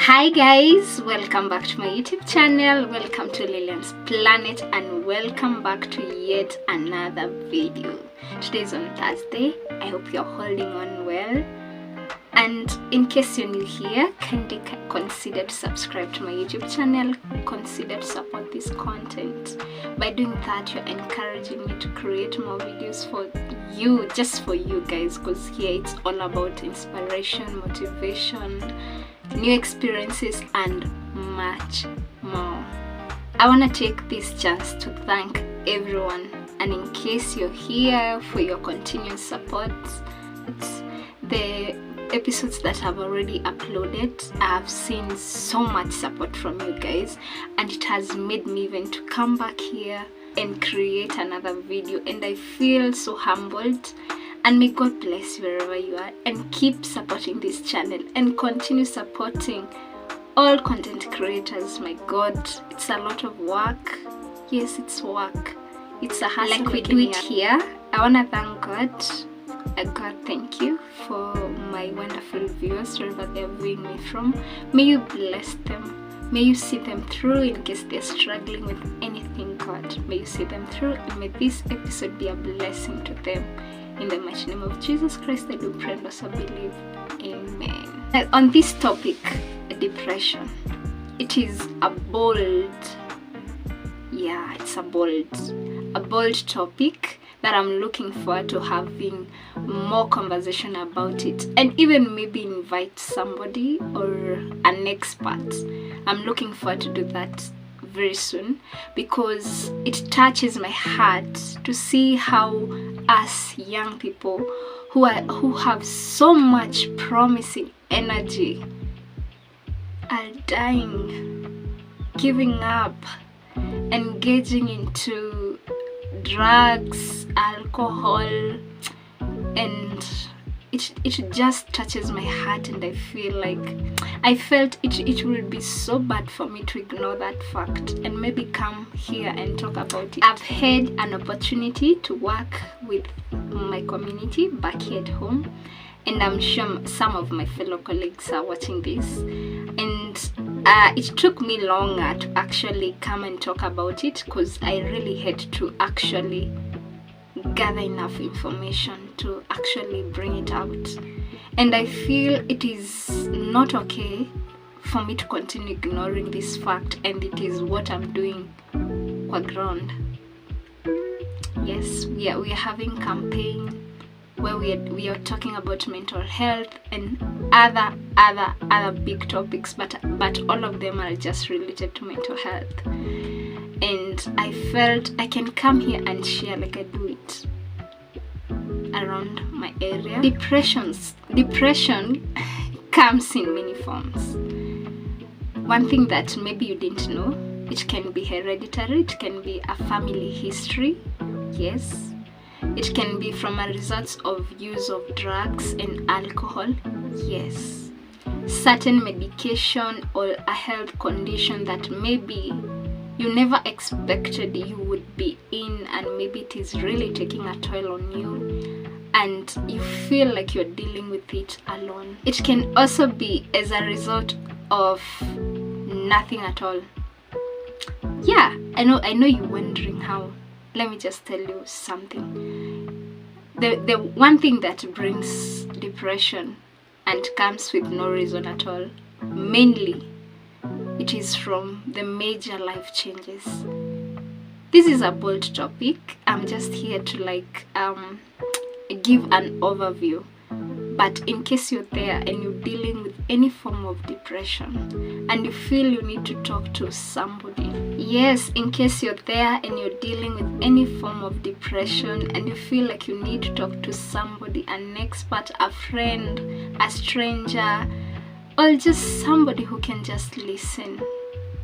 Hi guys, welcome back to my YouTube channel. Welcome to Lillian's Planet and welcome back to yet another video. Today's on Thursday. I hope you're holding on well. And in case you're new here, kindly consider to subscribe to my YouTube channel. Consider to support this content. By doing that, you're encouraging me to create more videos for you, just for you guys, because here it's all about inspiration, motivation, new experiences and much more. I want to take this chance to thank everyone, and in case you're here for your continuous support, the episodes that I've already uploaded, I've seen so much support from you guys, and it has made me even to come back here and create another video, and I feel so humbled. And may God bless you wherever you are, and keep supporting this channel and continue supporting all content creators. My God, it's a lot of work. Yes, it's work. It's a hustle like we do it here. I want to thank God. God, thank you for my wonderful viewers wherever they're viewing me from. May you bless them. May you see them through in case they're struggling with anything, God. May you see them through, and may this episode be a blessing to them. In the mighty name of Jesus Christ, I do pray and also believe. Amen. On this topic, depression, it is a bold, it's a bold topic that I'm looking forward to having more conversation about it, and even maybe invite somebody or an expert. I'm looking forward to do that very soon, because it touches my heart to see how us young people who have so much promising energy are dying, giving up, engaging into drugs, alcohol, and it just touches my heart, and I felt it would be so bad for me to ignore that fact and maybe come here and talk about it. I've had an opportunity to work with my community back here at home, and I'm sure some of my fellow colleagues are watching this, and it took me longer to actually come and talk about it, because I really had to actually gather enough information to actually bring it out. And I feel it is not okay for me to continue ignoring this fact, and it is what I'm doing on ground. Yes, we are having campaign where we are talking about mental health and other big topics, but all of them are just related to mental health. And I felt I can come here and share like I do it around my area. Depression comes in many forms. One thing that maybe you didn't know, it can be hereditary, it can be a family history, yes. It can be from a result of use of drugs and alcohol, yes. Certain medication or a health condition that maybe you never expected you would be in, and maybe it is really taking a toll on you, and you feel like you're dealing with it alone. It can also be as a result of nothing at all. Yeah, I know you're wondering how. Let me just tell you something. The one thing that brings depression and comes with no reason at all, mainly it is from the major life changes. This is a bold topic. I'm just here to give an overview. But in case you're there and you're dealing with any form of depression and you feel you need to talk to somebody, yes, in case you're there and you're dealing with any form of depression and you feel like you need to talk to somebody, an expert, a friend, a stranger, or just somebody who can just listen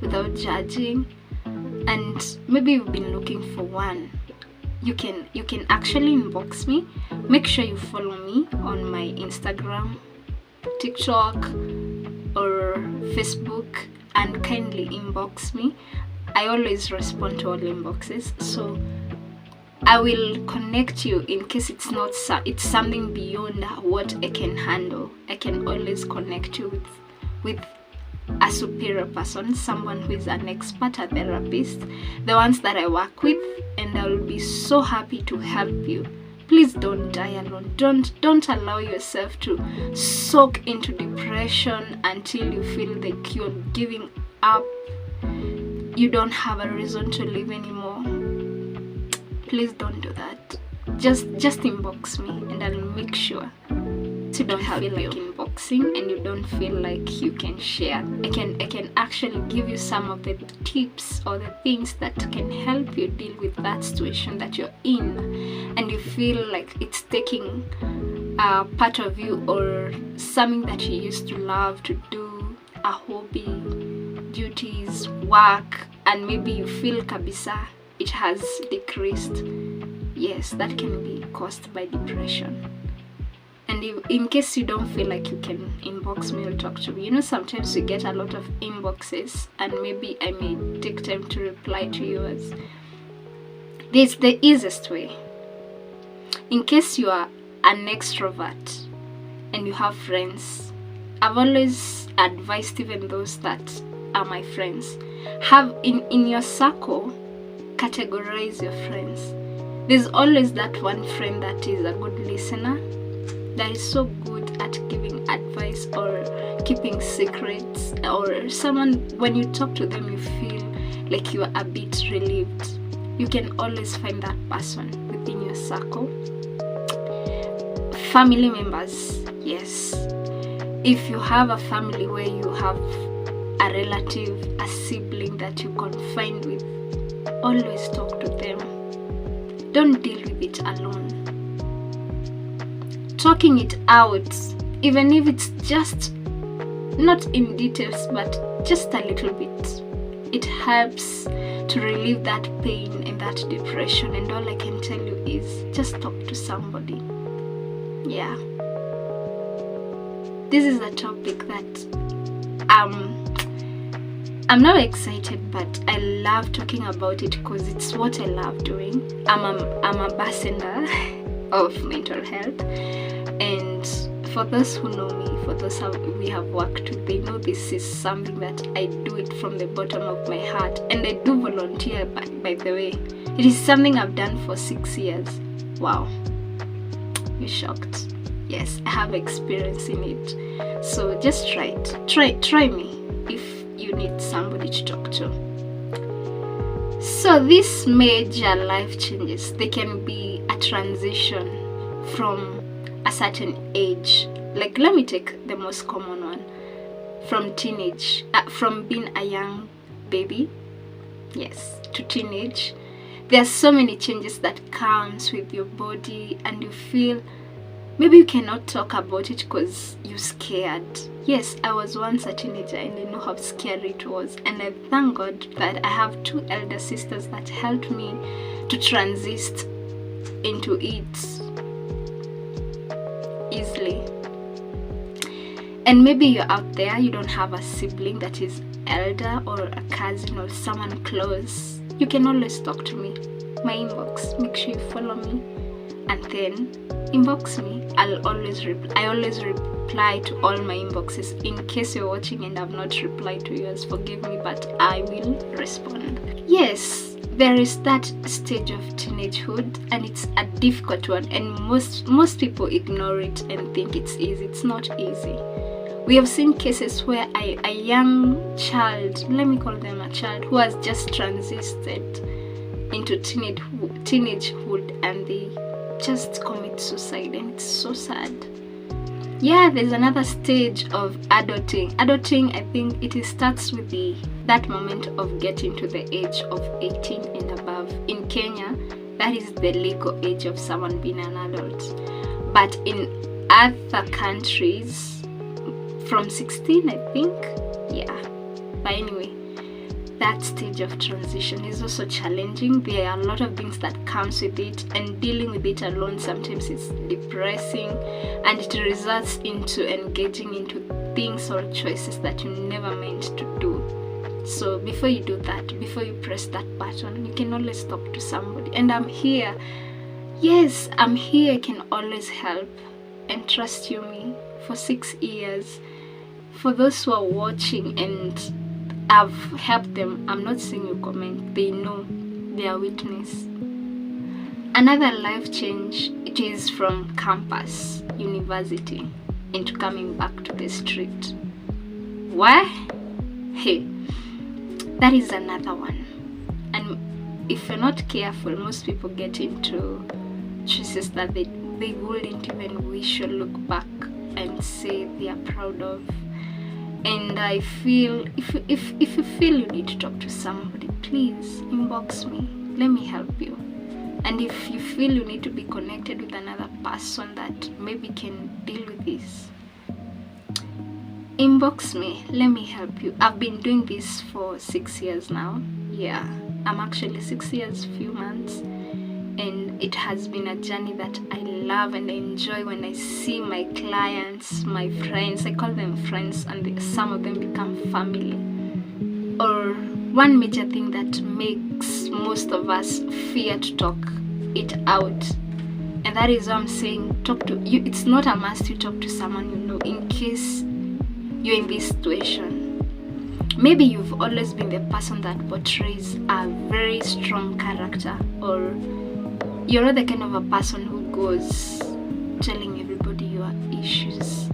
without judging, and maybe you've been looking for one, you can actually inbox me. Make sure you follow me on my Instagram, TikTok, or Facebook, and kindly inbox me. I always respond to all inboxes, so I will connect you in case it's something beyond what I can handle. I can always connect you with a superior person, someone who is an expert, a therapist, the ones that I work with, and I will be so happy to help you. Please don't die alone. Don't allow yourself to soak into depression until you feel like you're giving up. You don't have a reason to live anymore. Please don't do that. Just inbox me and I'll make sure. So you don't feel like inboxing and you don't feel like you can share. I can actually give you some of the tips or the things that can help you deal with that situation that you're in, and you feel like it's taking a part of you or something that you used to love to do, a hobby, duties, work, and maybe you feel kabisa it has decreased. Yes, that can be caused by depression. And in case you don't feel like you can inbox me or talk to me, sometimes we get a lot of inboxes and maybe I may take time to reply to yours. This is the easiest way. In case you are an extrovert and you have friends, I've always advised even those that are my friends, have in your circle, categorize your friends. There's always that one friend that is a good listener, that is so good at giving advice or keeping secrets, or someone when you talk to them you feel like you are a bit relieved. You can always find that person within your circle. Family members, yes. If you have a family where you have a relative, a sibling that you confide with, always talk to them. Don't deal with it alone. Talking it out, even if it's just not in details but just a little bit, it helps to relieve that pain and that depression. And all I can tell you is just talk to somebody. Yeah, this is a topic that I'm not excited, but I love talking about it because it's what I love doing. I'm a ambassador of mental health, and for those who know me, for those who we have worked with, they know this is something that I do it from the bottom of my heart, and I do volunteer, by the way. It is something I've done for 6 years. Wow, you're shocked. Yes, I have experience in it. So just try it. Try me if you need somebody to talk to. So these major life changes, they can be a transition from a certain age. Like, let me take the most common one, from teenage, from being a young baby, yes, to teenage. There are so many changes that comes with your body, and you feel maybe you cannot talk about it because you're scared. Yes, I was once a teenager and I know how scary it was, and I thank God that I have 2 elder sisters that helped me to transit into it easily. And maybe you're out there, you don't have a sibling that is elder or a cousin or someone close. You can always talk to me. My inbox, make sure you follow me, and then inbox me. I always reply to all my inboxes. In case you're watching and I've not replied to yours, forgive me, but I will respond. Yes, there is that stage of teenagehood, and it's a difficult one, and most people ignore it and think it's easy. It's not easy. We have seen cases where a young child, let me call them a child, who has just transited into teenagehood, and they just commit suicide, and it's so sad. Yeah, there's another stage of adulting. Adulting, I think it starts with that moment of getting to the age of 18 and above. In Kenya, that is the legal age of someone being an adult. But in other countries, from 16, I think. Yeah. But anyway, that stage of transition is also challenging. There are a lot of things that comes with it, and dealing with it alone sometimes is depressing, and it results into engaging into things or choices that you never meant to do. So before you do that, before you press that button, you can always talk to somebody, and I'm here. Yes, I'm here. I can always help, and trust you me, for 6 years For those who are watching and I've helped them, I'm not saying you comment, they know, they are witness. Another life change, it is from campus, university, into coming back to the street. Why? Hey, that is another one. And if you're not careful, most people get into choices that they wouldn't even wish or look back and say they are proud of. And I feel, if you feel you need to talk to somebody, please inbox me, let me help you. And if you feel you need to be connected with another person that maybe can deal with this, inbox me, let me help you. I've been doing this for 6 years now. Yeah, I'm actually 6 years, few months, and it has been a journey that I love and I enjoy when I see my clients, my friends, I call them friends, and some of them become family. Or one major thing that makes most of us fear to talk it out, and that is why I'm saying talk to you. It's not a must you talk to someone you know, in case you're in this situation. Maybe you've always been the person that portrays a very strong character, or you're not the kind of a person who goes telling everybody your issues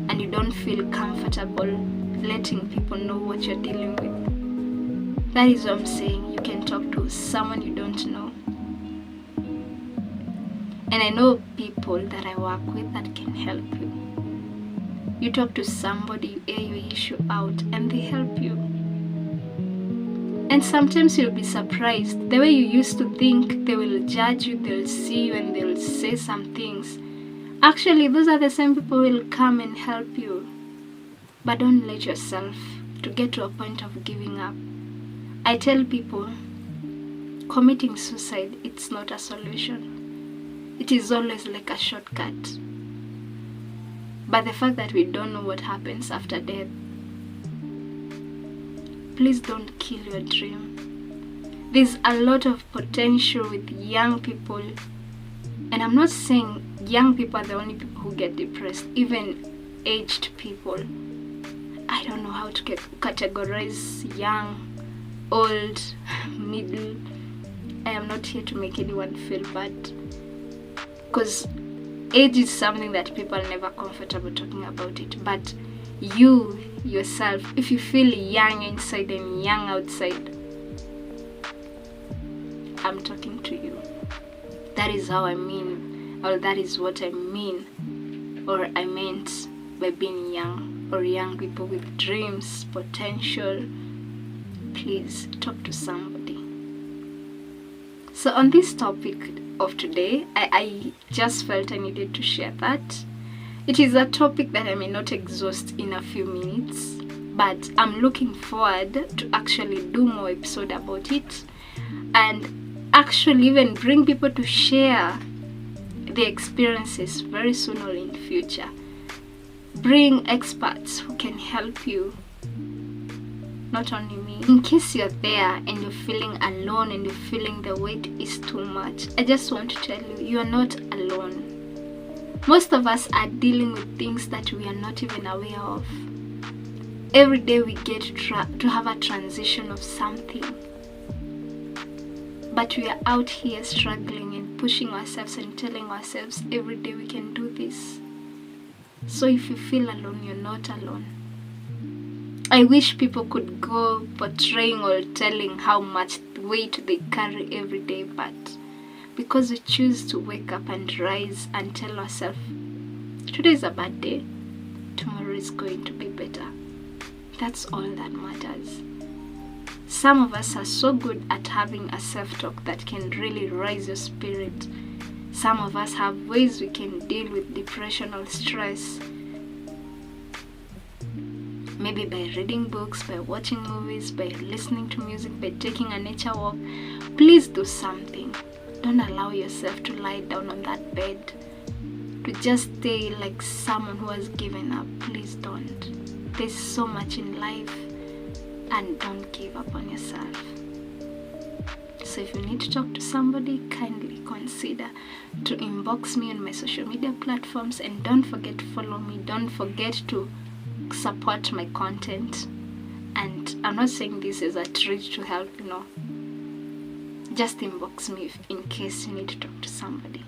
and you don't feel comfortable letting people know what you're dealing with. That is what I'm saying. You can talk to someone you don't know. And I know people that I work with that can help you. You talk to somebody, you air your issue out, and they help you. And sometimes you'll be surprised. The way you used to think they will judge you, they'll see you, and they'll say some things. Actually, those are the same people who will come and help you. But don't let yourself to get to a point of giving up. I tell people, committing suicide, it's not a solution. It is always like a shortcut. But the fact that we don't know what happens after death, please don't kill your dream. There's a lot of potential with young people. And I'm not saying young people are the only people who get depressed. Even aged people. I don't know how to categorize young, old, middle. I am not here to make anyone feel bad, because age is something that people are never comfortable talking about it. But you yourself, if you feel young inside and young outside, I'm talking to you. That is how I mean, or that is what I mean, or I meant by being young, or young people with dreams, potential. Please talk to somebody. So on this topic of today, I just felt I needed to share that. It is a topic that I may not exhaust in a few minutes, but I'm looking forward to actually do more episode about it, and actually even bring people to share their experiences very soon or in future. Bring experts who can help you, not only me. In case you're there and you're feeling alone and you're feeling the weight is too much, I just want to tell you, you are not alone. Most of us are dealing with things that we are not even aware of. Every day we get to have a transition of something. But we are out here struggling and pushing ourselves and telling ourselves every day we can do this. So if you feel alone, you're not alone. I wish people could go portraying or telling how much weight they carry every day, but because we choose to wake up and rise and tell ourselves, today is a bad day, tomorrow is going to be better. That's all that matters. Some of us are so good at having a self-talk that can really raise your spirit. Some of us have ways we can deal with depression or stress. Maybe by reading books, by watching movies, by listening to music, by taking a nature walk. Please do something. Don't allow yourself to lie down on that bed, to just stay like someone who has given up. Please don't. There's so much in life, and don't give up on yourself. So if you need to talk to somebody, kindly consider to inbox me on my social media platforms, and don't forget to follow me. Don't forget to support my content, and I'm not saying this as a treat to help, just inbox me in case you need to talk to somebody.